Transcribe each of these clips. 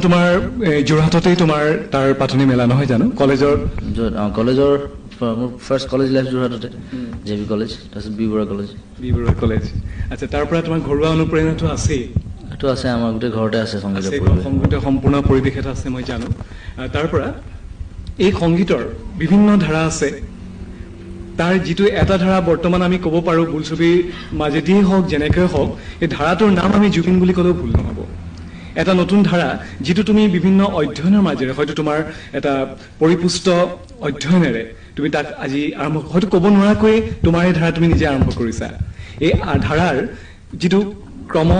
তোমাৰ যোৰহাটতেই তোমাৰ তাৰ পাঠনি মেলা নহয় জানো কলেজৰ মোৰ ফাৰ্ষ্ট কলেজ লাইফ যোৰহাটতে জেবি কলেজ তাৰপিছত বি বৰুৱা কলেজ আচ্ছা তাৰ পৰা তোমাৰ ঘৰুৱা অনুপ্ৰেৰণাটো আছেই এইটো আছে আমাৰ গোটেই ঘৰতে আছে সংগীতৰ সম্পূৰ্ণ পৰিৱেশ এটা আছে মই জানো তাৰ পৰা এই সংগীতৰ বিভিন্ন ধাৰা আছে তাৰ যিটো এটা ধাৰা বৰ্তমান আমি ক'ব পাৰো বোলছবিৰ মাজেদিয়ে হওক যেনেকৈ হওক এই ধাৰাটোৰ নাম আমি জুবিন বুলি ক'লেও ভুল নহ'ব এটা নতুন ধাৰা যিটো তুমি বিভিন্ন অধ্যয়নৰ মাজেৰে হয়তো তোমাৰ এটা পৰিপুষ্ট অধ্যয়নেৰে তুমি তাক আজি আৰম্ভ হয়তো ক'ব নোৱাৰাকৈ তোমাৰ এই ধাৰা তুমি নিজে আৰম্ভ কৰিছা এই ধাৰাৰ যিটো ক্ৰম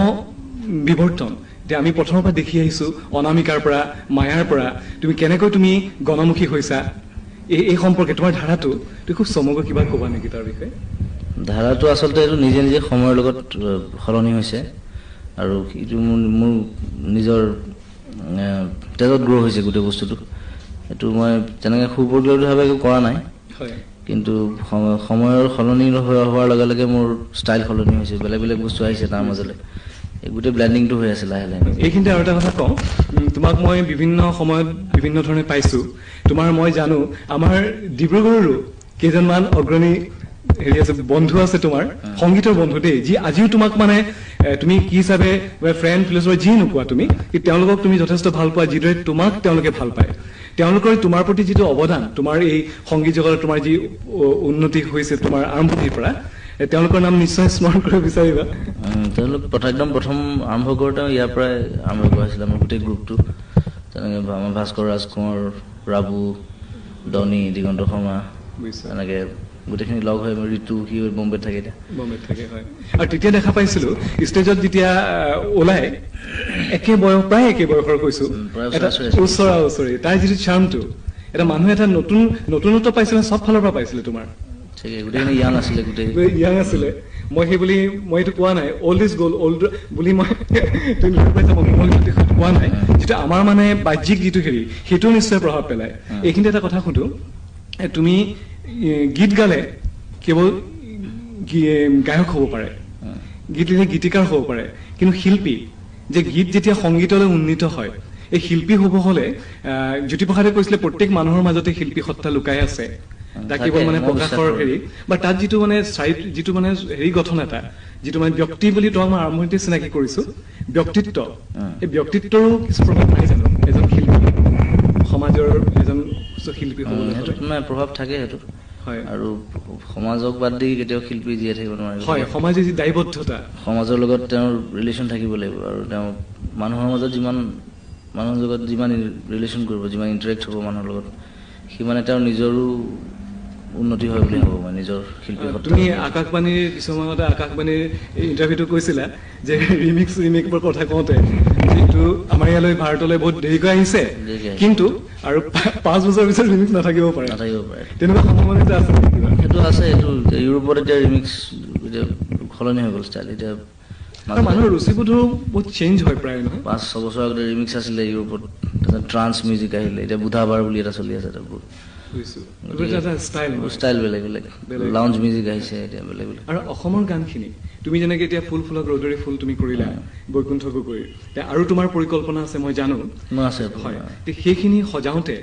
বিৱৰ্তন যে আমি প্ৰথমৰ পৰা দেখি আহিছো অনামিকাৰ পৰা মায়াৰ পৰা তুমি কেনেকৈ তুমি গণমুখী হৈছা এই সম্পৰ্কে তোমাৰ ধাৰাটো তুমি খুব চমুকৈ কিবা ক'বা নেকি তাৰ বিষয়ে ধাৰাটো আচলতে এইটো নিজে নিজে সময়ৰ লগত সলনি হৈছে আৰু এইটো মোৰ নিজৰ তেজত গ্ৰ' হৈছে গোটেই বস্তুটো এইটো মই তেনেকৈ সুপৰিকল্পিতভাৱে একো কৰা নাই কিন্তু সময়ৰ সলনি হোৱাৰ লগে লগে মোৰ ষ্টাইল সলনি হৈছে বেলেগ বেলেগ বস্তু আহিছে তাৰ মাজলৈ এই গোটেই ব্লেণ্ডিংটো হৈ আছে লাহে লাহে এইখিনিতে আৰু এটা কথা কওঁ তোমাক মই বিভিন্ন সময়ত বিভিন্ন ধৰণে পাইছোঁ তোমাৰ মই জানো আমাৰ ডিব্ৰুগড়ৰো কেইজনমান অগ্ৰণী হেৰি আছে বন্ধু আছে তোমাৰ সংগীতৰ বন্ধু দেই যি আজিও তোমাক মানে তুমি কি হিচাপে ফ্ৰেণ্ড ফিলচফাৰ যি নোপোৱা তুমি তেওঁলোকক তুমি যথেষ্ট ভাল পোৱা যিদৰে তোমাক তেওঁলোকে ভাল পায় তেওঁলোকৰ তোমাৰ প্ৰতি যিটো অৱদান তোমাৰ এই সংগীত জগতত তোমাৰ যি উন্নতি হৈছে তোমাৰ আৰম্ভণিৰ পৰা তেওঁলোকৰ নাম নিশ্চয় স্মৰণ কৰিব বিচাৰিবা তেওঁলোক একদম প্ৰথম আৰম্ভ কৰোঁতে ইয়াৰ পৰাই আৰম্ভ কৰাইছিলে আমাৰ গোটেই গ্ৰুপটো তেনেকৈ আমাৰ ভাস্কৰ ৰাজকুমাৰ ৰাবু ডনি দিগন্ত শৰ্মা তেনেকৈ গোটেইখিনি লগ হৈ ঋতু সি বম্বেত থাকে হয় আৰু তেতিয়া দেখা পাইছিলো ষ্টেজত যেতিয়া ওলাই প্ৰায় একে বয়সৰ কৈছো ওচৰা তাৰ যিটো চাৰ্মটো এটা মানুহে এটা নতুনত্ব পাইছিলে চব ফালৰ পৰা পাইছিলে তোমাৰ গোটেইখিনি ইয়াং আছিলে মই সেই বুলি মই এইটো কোৱা নাই অল্ড ইজ গ'ল্ড অল্ড বুলি মই কোৱা নাই যিটো আমাৰ মানে বাহ্যিক যিটো হেৰি সেইটো নিশ্চয় প্ৰভাৱ পেলায় এইখিনিতে এটা কথা সুধো তুমি গীত গালে কেৱল গায়ক হ'ব পাৰে গীত লিখে গীতিকাৰ হ'ব পাৰে কিন্তু শিল্পী যে গীত যেতিয়া সংগীতলৈ উন্নীত হয় এই শিল্পী হ'ব হলে জ্যোতিপ্ৰসাদে কৈছিলে প্ৰত্যেক মানুহৰ মাজতে শিল্পী সত্তা লুকাই আছে তাক কেৱল মানে প্ৰকাশৰ হেৰি বা তাত যিটো মানে যিটো মানে হেৰি গঠন এটা যিটো মানে ব্যক্তি বুলি তোমাক মই আৰম্ভণিতে চিনাকি কৰিছো ব্যক্তিত্ব এই ব্যক্তিত্বৰো কিছু প্ৰভাৱ নাই জানো এজন শিল্পী সমাজৰ এজন শিল্পী হ'বলৈ প্ৰভাৱ থাকে সেইটো হয় আৰু সমাজক বাদ দি কেতিয়াও শিল্পী জীয়াই থাকিব নোৱাৰে হয় সমাজে যি দায়বদ্ধতা সমাজৰ লগত তেওঁৰ ৰিলেশ্যন থাকিব লাগিব আৰু তেওঁ মানুহৰ মাজত মানুহৰ লগত যিমান ৰিলেশ্যন কৰিব যিমান ইণ্টাৰেক্ট হ'ব মানুহৰ লগত সিমানে তেওঁৰ নিজৰো উন্নতি হয় বুলি ভাবোঁ মই নিজৰ শিল্পী তুমি আকাশবাণীৰ কিছুমানতে আকাশবাণীৰ ইণ্টাৰভিউটো কৈছিলা যে ৰিমিক্সৰ কথা কওঁতে যিটো আমাৰ ইয়ালৈ ভাৰতলৈ বহুত দেৰিকৈ আহিছে কিন্তু আৰু 5 বছৰ পিছত ৰিমিক্স নাথাকিব পাৰে তেনেকুৱা সম্ভাৱনা আছে সেইটো আছে এইটো ইউৰোপত এতিয়া ৰিমিক্স সলনি হৈ গ'ল ষ্টাইল এতিয়া মানুহৰ ৰুচিবোধো বহুত চেঞ্জ হয় প্ৰায় নহয় 5-6 বছৰ আগতে ৰিমিক্স আছিলে ইউৰোপত তাৰপিছত ট্ৰান্স মিউজিক আহিলে এতিয়া বুধাবাৰ বুলি এটা চলি আছে ষ্টাইল বেলেগ বেলেগ লাউঞ্জ মিউজিক আহিছে এতিয়া বেলেগ বেলেগ আৰু অসমৰ গানখিনি তুমি যেনেকে এতিয়া ফুলক ৰ'দৰি ফুল তুমি কৰিলা বৈকুণ্ঠ গগৈৰ আৰু তোমাৰ পৰিকল্পনা আছে মই জানো আছে হয় সেইখিনি সজাওঁতে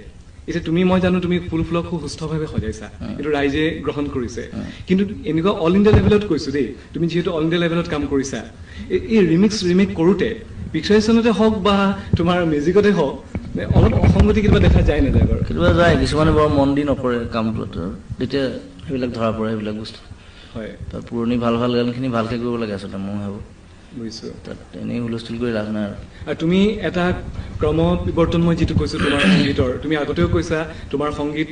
এতিয়া তুমি মই জানো তুমি ফুলক খুব সুস্থভাৱে সজাইছা এইটো ৰাইজে গ্ৰহণ কৰিছে কিন্তু এনেকুৱা অল ইণ্ডিয়া লেভেলত কৈছো দেই তুমি যিহেতু অল ইণ্ডিয়া লেভেলত কাম কৰিছা এই ৰিমিক কৰোঁতে পিকচাৰেশ্যনতে হওক বা তোমাৰ মিউজিকতে হওক অলপ অসংগতি কিবা দেখা যায় নাযায় বাৰু কেতিয়াবা যায় কিছুমানে বৰ মন দি নকৰে কামটোত তেতিয়া সেইবিলাক ধৰা পৰে সেইবিলাক বস্তু হয় তাৰ পুৰণি ভাল গানখিনি ভালকৈ কৰিব লাগে আচলতে মই ভাবোঁ বুজিছোঁ তাত এনেই হুলস্থুল কৰি লাভ নাই আৰু তুমি এটা ক্ৰম বিৱৰ্তন মই যিটো কৈছোঁ তোমাৰ সংগীতৰ তুমি আগতেও কৈছা তোমাৰ সংগীত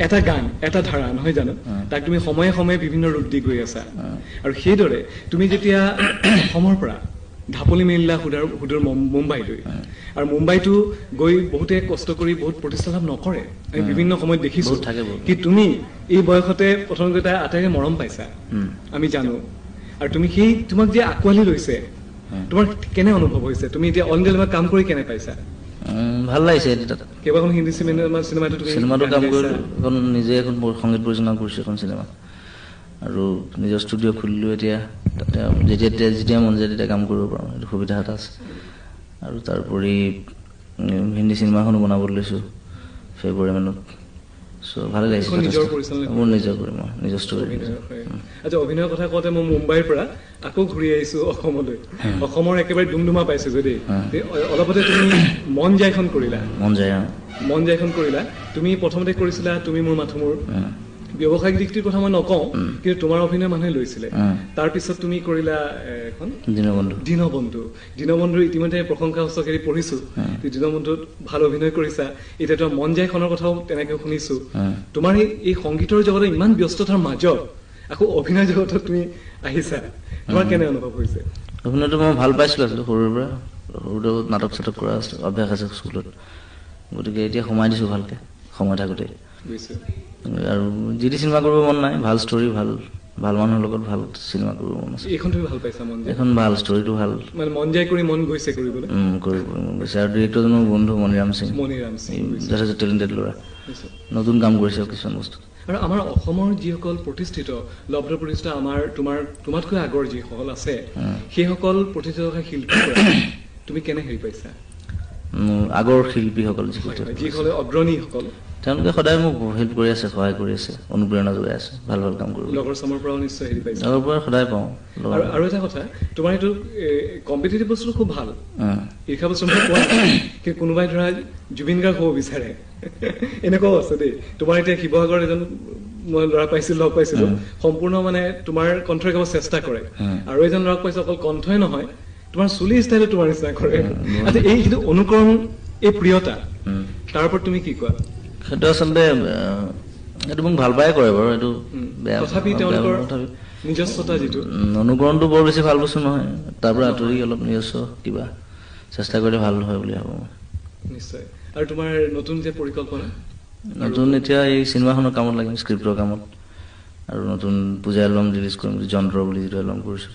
এটা গান এটা ধাৰা নহয় জানো তাক তুমি সময়ে সময়ে বিভিন্ন ৰূপ দি গৈ আছা আৰু সেইদৰে তুমি যেতিয়া অসমৰ পৰা ঢাপলি মেলিলা সুদূৰ মুম্বাইলৈ আৰু মুম্বাইতো গৈ বহুতে কষ্ট কৰি বহুত প্ৰতিষ্ঠা লাভ নকৰে আমি বিভিন্ন সময়ত দেখিছোঁ কি তুমি এই বয়সতে প্ৰথমতে আটাইৰে মৰম পাইছা আমি জানো আৰু তুমি তোমাক যে আঁকোৱালি লৈছে তোমাৰ কেনে অনুভৱ হৈছে তুমি এতিয়া অল ইণ্ডিয়া কাম কৰি কেনে পাইছা ভাল লাগিছে কেইবাখন হিন্দী চিনেমাটো কাম কৰি এখন নিজে এখন সংগীত পৰিচালনা কৰিছোঁ এখন চিনেমা আৰু নিজৰ ষ্টুডিঅ' খুলিলোঁ এতিয়া যেতিয়া মন যায় তেতিয়া কাম কৰিব পাৰোঁ সেইটো সুবিধা এটা আছে আৰু তাৰোপৰি হিন্দী চিনেমাখনো বনাবলৈ লৈছোঁ ফেব্ৰুৱাৰী মানত চ' ভালে লাগিছে এখন নিজৰ পৰিচালনা মোৰ নিজৰ কৰিম মই নিজৰ ষ্টৰী অভিনয়ৰ হয়। আচ্ছা অভিনয়ৰ কথা কওঁতে মই মুম্বাইৰ পৰা আকৌ ঘূৰি আহিছো অসমলৈ অসমৰ একেবাৰে ডুমডুমা পাইছো যদি অলপতে তুমি মন যায়খন কৰিলা মন যায়খন কৰিলা তুমি প্ৰথমতে কৰিছিলা তুমি মোৰ মাথো মোৰ ব্যৱসায়িক দিশটোৰ কথা মই নকওঁ কিন্তু তোমাৰ অভিনয় মানুহে লৈছিলে তাৰপিছত তুমি কৰিলা এখন দীনবন্ধু ইতিমধ্যে প্ৰশংসা সঁচাকৈ পঢ়িছো দীনবন্ধুত ভাল অভিনয় কৰিছা এতিয়া তোমাৰ মন যায়খনৰ কথাও তেনেকৈ শুনিছো তোমাৰ এই সংগীতৰ জগতত ইমান ব্যস্ততাৰ মাজত আকৌ অভিনয় জগতত তুমি আহিছা তোমাৰ কেনে অনুভৱ হৈছে অভিনয়টো মই ভাল পাইছিলোঁ আছিলোঁ সৰুৰ পৰা সৰুতে নাটক চাটক কৰা অভ্যাস আছে স্কুলত গতিকে এতিয়া সোমাই দিছোঁ ভালকৈ সময় থাকোঁতে আৰু যি টি চিনেমা কৰিব মন নাই ভাল ষ্টৰী ভাল মানুহৰ লগত ভাল চিনেমা কৰিব মন আছে এইখন তুমি ভাল পাইছা মন যায় এখন ভাল ষ্টৰীটো ভাল মানে মন যায় কৰি মন গৈছে কৰিবলৈ কৰিব গৈছে আৰু ডিৰেক্টৰজন মোৰ বন্ধু মণিৰাম সিং যথেষ্ট টেলেণ্টেড ল'ৰা নতুন কাম কৰিছে কিছুমান বস্তু আৰু আমাৰ অসমৰ যিসকল প্ৰতিষ্ঠিত লব্ধ প্ৰতিষ্ঠিত আমাৰ তোমাতকৈ আগৰ যিসকল আছে সেইসকল প্ৰতিষ্ঠিত শিল্পী তুমি কেনে হেৰি পাইছা আগৰ শিল্পীসকল যিসকলে অগ্ৰণীসকল তেওঁলোকে সদায় মোক হেল্প কৰি আছে সহায় কৰি আছে অনুপ্ৰেৰণা যোগাই আছে ভাল কাম কৰিব লগৰ চামৰ পৰাও নিশ্চয় হেৰি পাইছে লগৰ পৰা সদায় পাওঁ আৰু এটা কথা তোমাৰ এইটো কম্পিটিটিভ বস্তুটো খুব ভাল ঈৰ্ষা বস্তু মই কোৱা কিন্তু কোনোবাই ধৰা জুবিন গাৰ্গ হ'ব বিচাৰে এনেকুৱাও আছে দেই তোমাৰ এতিয়া শিৱসাগৰ এজন মই ল'ৰা পাইছিলো লগ পাইছিলো সম্পূৰ্ণ মানে তোমাৰ কণ্ঠৰে গাব চেষ্টা কৰে আৰু এজন ল'ৰাক পাইছো অকল কণ্ঠই নহয় তোমাৰ চুলি ষ্টাইলো তোমাৰ নিচিনা কৰে আচ্ছা এই যিটো অনুকৰণ এই প্ৰিয়তা তাৰ ওপৰত তুমি কি কোৱা সেইটো আচলতে এইটো মোক ভাল পাই কৰে বাৰু এইটো বেয়া তথাপি তেওঁলোকৰ নিজস্বতা যিটো অনুকৰণটো বৰ বেছি ভাল বস্তু নহয় তাৰ পৰা আঁতৰি অলপ নিজস্ব কিবা চেষ্টা কৰিলে ভাল হয় বুলি ভাবোঁ নিশ্চয় আৰু তোমাৰ নতুন যে পৰিকল্পনা নতুন এতিয়া এই চিনেমাখনৰ কামত লাগিম স্ক্ৰিপ্টৰ কামত আৰু নতুন পূজা এলবাম ৰিলিজ কৰিম যন্ত্ৰ বুলি যিটো এলবাম কৰিছোঁ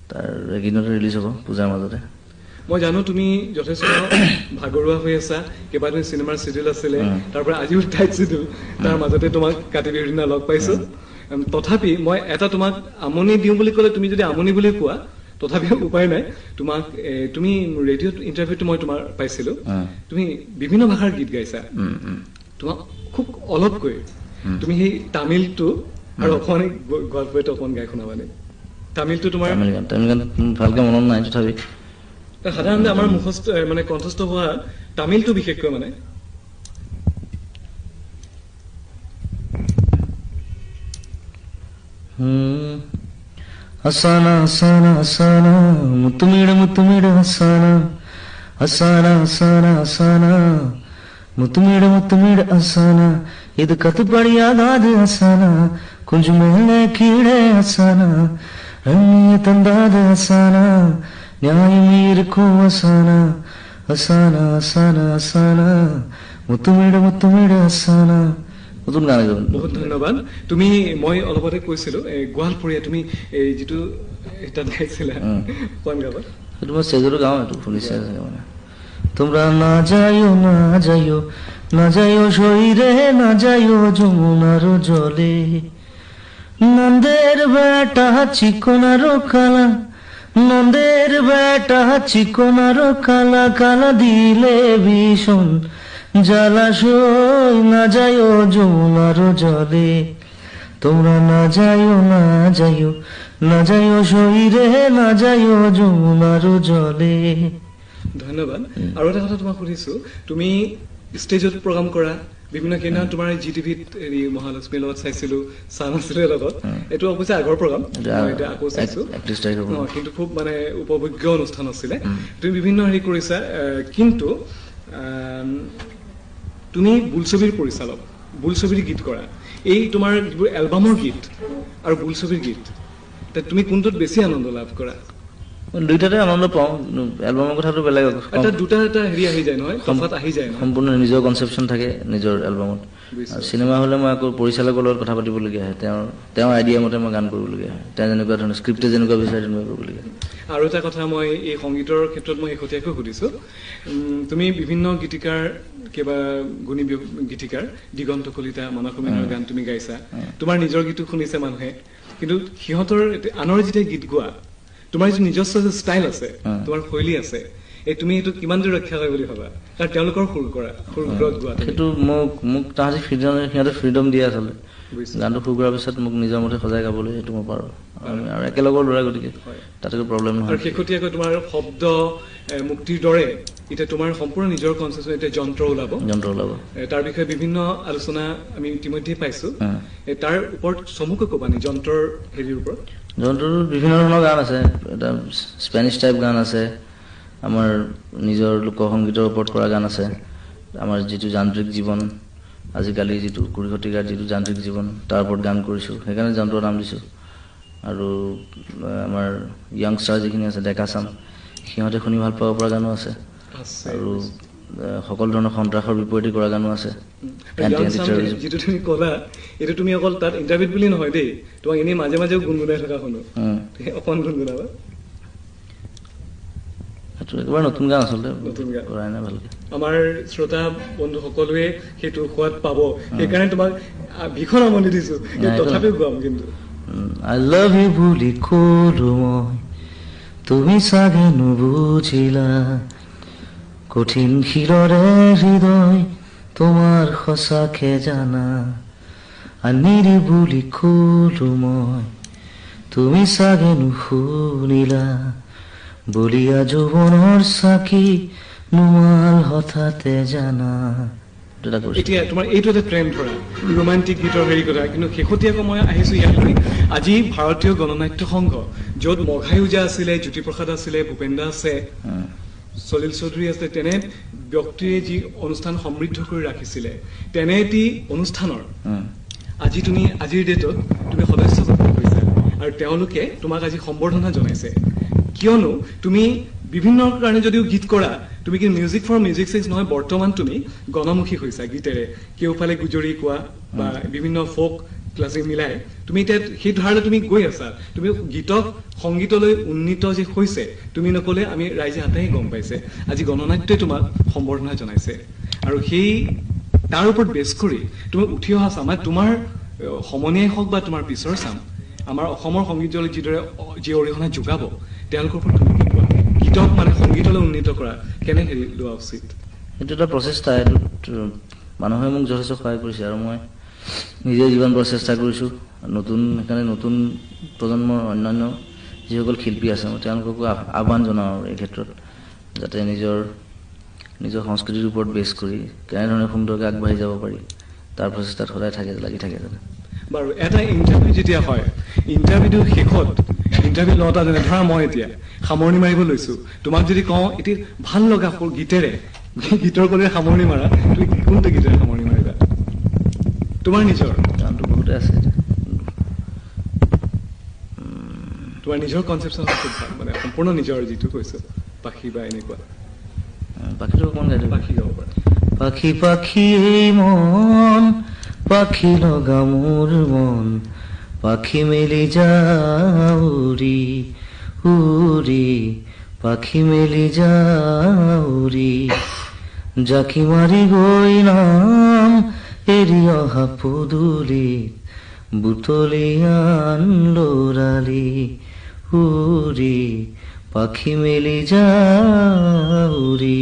তাৰ এইকেইদিনতে ৰিলিজ হ'ব পূজাৰ মাজতে মই জানো তুমি যথেষ্ট ভাগৰুৱা হৈ আছা কেইবাদিন চিনেমাৰ চিডিউল আছিলে তাৰ পৰা আজিও টাইট চিডিউল তাৰ মাজতে তোমাক কাতি বিহুৰ দিনা লগ পাইছো তথাপি মই এটা তোমাক আমনি দিওঁ বুলি ক'লে তুমি যদি আমনি বুলি কোৱা তথাপি উপায় নাই তোমাক তুমি ৰেডিঅ'ত ইণ্টাৰভিউটো মই তোমাৰ পাইছিলো তুমি বিভিন্ন ভাষাৰ গীত গাইছা তোমাক খুব অলপকৈ তুমি সেই তামিলটো আৰু অসমীয়া গল্পটো অকণ গাই শুনাবানে তামিলটো তোমাৰ তামিল গান ভালকৈ মনত নাই তথাপি সাধাৰণতে আমাৰ মুখস্থ মানে কণ্ঠস্থ হোৱা তামিলটো বিশেষকৈ মানে ಅಸಾನ ಅಸಾನ ಅಸಾನ ಮುತ್ತುಮೀಡ ಅಸಾನ ಅಸಾನ ಅಸಾನ ಅಸಾನ ಮುತ್ತುಮೀಡ ಅಸಾನ ಇದು ಕತ್ತುಪಡಿಯಾಗಾದ ಅಸಾನ ಕುಂಜು ಮೇಲೆ ಕೀಡೆ ಅಸಾನ ಅಣ್ಣಿಯ ತಂದಾದ ಅಸಾನ ನ್ಯಾಯ ಇರುಕೋ ಅಸಾನ ಅಸಾನ ಅಸಾನ ಅಸಾನ ಮುತ್ತುಮೀಡ ಅಸಾನ নতুন গান বহুত ধন্যবাদ তুমি মই অলপতে কৈছিলো গোৱালপৰীয়া তুমি এই যিটো এটা গাইছিলা কোন গাবা সেইটো মই চেজৰো গাওঁ এইটো শুনিছে মানে তোমরা না যাইও শরীরে না যাইও যমুনার জলে নন্দের বেটা চিকনারো কালা কালা দিলে ভীষণ জলাশয় না যাইও যমুনার জলে তোমরা না যাইও শরীরে না যাইও যমুনার জলে ধন্যবাদ আৰু এটা কথা তোমাক সুধিছো তুমি ষ্টেজত প্ৰগ্ৰাম কৰা বিভিন্ন কেইনা তোমাৰ জি টিভিত হেৰি মহালক্ষ্মীৰ লগত চাইছিলো চান আছিলে লগত এইটো অৱশ্যে আগৰ প্ৰগ্ৰাম এটা আকৌ চাইছো কিন্তু খুব মানে উপভোগ্য অনুষ্ঠান আছিলে তুমি বিভিন্ন হেৰি কৰিছা কিন্তু তুমি বোলছবিৰ পৰিচালক বোলছবিৰ গীত কৰা এই তোমাৰ যিবোৰ এলবামৰ গীত আৰু বোলছবিৰ গীত তুমি কোনটোত বেছি আনন্দ লাভ কৰা দুইটাতে আনন্দ পাওঁ এলবামৰ কথাটো বেলেগ এটা দুটা এটা হেৰি আহি যায় নহয় তফাত আহি যায় সম্পূৰ্ণ নিজৰ কনচেপশ্যন থাকে নিজৰ এলবামত আৰু চিনেমা হ'লে মই আকৌ পৰিচালকৰ লগত কথা পাতিবলগীয়া হয় তেওঁৰ আইডিয়া মতে মই গান কৰিবলগীয়া হয় তেওঁ যেনেকুৱা ধৰণৰ স্ক্ৰিপ্টে যেনেকুৱা বিচাৰে তেনেকুৱা কৰিবলগীয়া হয় আৰু এটা কথা মই এই সংগীতৰ ক্ষেত্ৰত মই শেহতীয়াকৈ সুধিছো তুমি বিভিন্ন গীতিকাৰ কিবা গুণী গীতিকাৰ দিগন্ত কলিতা মানস মেনৰ গান তুমি গাইছা তোমাৰ নিজৰ গীতো শুনিছে মানুহে কিন্তু সিহঁতৰ আনৰ যেতিয়া গীত গোৱা তোমাৰ যিটো নিজস্ব ষ্টাইল আছে তোমাৰ শৈলী আছে এই তুমি এইটো কিমান দূৰ ৰক্ষা কৰে বুলি ভাবা কাৰণ তেওঁলোকৰ সুৰ গোৱা সেইটো মোক তাহাঁতি সিহঁতে ফ্ৰীডম দিয়ে আচলতে বুজিছো। গানটো সুৰ কৰাৰ পিছত মোক নিজৰ মতে সজাই গাবলৈ সেইটো মই পাৰোঁ আৰু একেলগৰ ল'ৰা গতিকে তাত একো প্ৰব্লেম আৰু নহয় শেহতীয়াকৈ তোমাৰ শব্দ মুক্তিৰ দৰে এতিয়া তোমাৰ সম্পূৰ্ণ নিজৰ কনচেপ্ট এতিয়া যন্ত্ৰ ওলাব তাৰ বিষয়ে বিভিন্ন আলোচনা আমি ইতিমধ্যে পাইছো তাৰ ওপৰত চমুকৈ ক'বা নি যন্ত্ৰৰ হেৰিৰ ওপৰত যন্ত্ৰৰ বিভিন্ন ধৰণৰ গান আছে এটা স্পেনিছ টাইপ গান আছে আমাৰ নিজৰ লোকসংগীতৰ ওপৰত কৰা গান আছে আমাৰ যিটো যান্ত্ৰিক জীৱন আজিকালি যিটো 20 শতিকাৰ যিটো যান্ত্ৰিক জীৱন তাৰ ওপৰত গান কৰিছোঁ সেইকাৰণে যন্ত্ৰৰ নাম দিছোঁ আৰু আমাৰ য়াংষ্টাৰ যিখিনি আছে ডেকা চাম সিহঁতে শুনি ভাল পাব পৰা গানো আছে আৰু সকলো ধৰণৰ সন্ত্ৰাসৰ বিপৰীতে কৰা গানো আছে যিটো তুমি ক'লা এইটো তুমি অকল তাত ইণ্টাৰভিউত বুলি নহয় দেই তোমাক এনেই মাজে মাজেও গুণগুণাই থকা শুনো অকণ গুণগুণাবা সেইটো একেবাৰে নতুন গান আচলতে কৰাই নাই ভালকে আমাৰ শ্ৰোতা বন্ধু সকলোৱে সেইটো সোৱাদ পাব সেইকাৰণে তোমাক ভীষণ আমনি দিছো তথাপিও গাম কিন্তু I love you বুলি ক'লো মই তুমি চাগে নুবুজিলা কঠিন শিৰৰে হৃদয় তোমাৰ সঁচাকে জানা আনিৰি বুলি ক'লো মই তুমি চাগে নুশুনিলা বলিয়া যৌৱনৰ চাকি নুমাল হঠাতে জানা এতিয়া তোমাৰ এইটো এটা ট্ৰেণ্ড ধৰা ৰোমান্টিক গীতৰ হেৰি কথা কিন্তু শেহতীয়াকৈ মই আহিছো ইয়ালৈ আজি ভাৰতীয় গণনাট্য সংঘ য'ত মঘায়ুজা আছিলে জ্যোতিপ্ৰসাদ আছিলে ভূপেন্দা আছে সলিল চৌধুৰী আছে তেনে ব্যক্তিয়ে যি অনুষ্ঠান সমৃদ্ধ কৰি ৰাখিছিলে তেনে এটি অনুষ্ঠানৰ আজি তুমি আজিৰ ডেটত তুমি সদস্য হৈছা আৰু তেওঁলোকে তোমাক আজি সম্বৰ্ধনা জনাইছে কিয়নো তুমি বিভিন্ন কাৰণে যদিও গীত কৰা তুমি কি মিউজিক ফৰ মিউজিক চেক্স নহয় বৰ্তমান তুমি গণমুখী হৈছা গীতেৰে কেউফালে গুজৰি কোৱা বা বিভিন্ন ফোক ক্লাছিক মিলাই তুমি এতিয়া সেই ধাৰালৈ তুমি গৈ আছা তুমি গীতক সংগীতলৈ উন্নীত যে হৈছে তুমি নকলে আমি ৰাইজে হাতেই গম পাইছে আজি গণনাট্যই তোমাক সম্বৰ্ধনা জনাইছে আৰু সেই তাৰ ওপৰত বেছ কৰি তুমি উঠি অহা চাম তোমাৰ সমনীয়াই হওক বা তোমাৰ পিছৰ চাম আমাৰ অসমৰ সংগীতলৈ যিদৰে যি অৰিহণা যোগাব তেওঁলোকৰ ওপৰত তুমি কি কোৱা গীতক মানে সংগীতলৈ উন্নীত কৰা কেনে হেৰি লোৱা উচিত এইটো এটা প্ৰচেষ্টা এইটো মানুহে মোক যথেষ্ট সহায় কৰিছে আৰু মই নিজে জীৱন প্ৰচেষ্টা কৰিছোঁ নতুন সেইকাৰণে নতুন প্ৰজন্মৰ অন্যান্য যিসকল শিল্পী আছে মই তেওঁলোককো আহ্বান জনাওঁ আৰু এই ক্ষেত্ৰত যাতে নিজৰ সংস্কৃতিৰ ওপৰত বেছ কৰি কেনেধৰণে সুন্দৰকৈ আগবাঢ়ি যাব পাৰি তাৰ প্ৰচেষ্টাত সদায় লাগি থাকে যাতে বাৰু এটা ইণ্টাৰভিউ যেতিয়া হয় ইণ্টাৰভিউটোৰ শেষত ইণ্টাৰভিউ লওঁতা যেনে ধৰা মই এতিয়া সামৰণি মাৰিব লৈছো তোমাক যদি কওঁ এতিয়া ভাল লগা গীতেৰে গীতৰ কলেৰে সামৰণি মাৰা তুমি কোনটো গীতেৰে সামৰণি মাৰিবা তোমাৰ নিজৰ গানটো বহুতে আছে তোমাৰ নিজৰ কনচেপশ্যন মানে সম্পূৰ্ণ নিজৰ যিটো কৈছো পাখি বা এনেকুৱা পাখিটো অকণমান গাই পাখি গাব পাৰা পাখি পাখি মন পাখি লগা মোৰ মন পাখি মেলি যাউৰি উৰি পাখি মেলি যাউৰি জাকি মাৰি গৈ নাম এৰি অহা পদূলি বুটলি আন লৰালি উৰি পাখি মেলি যাউৰি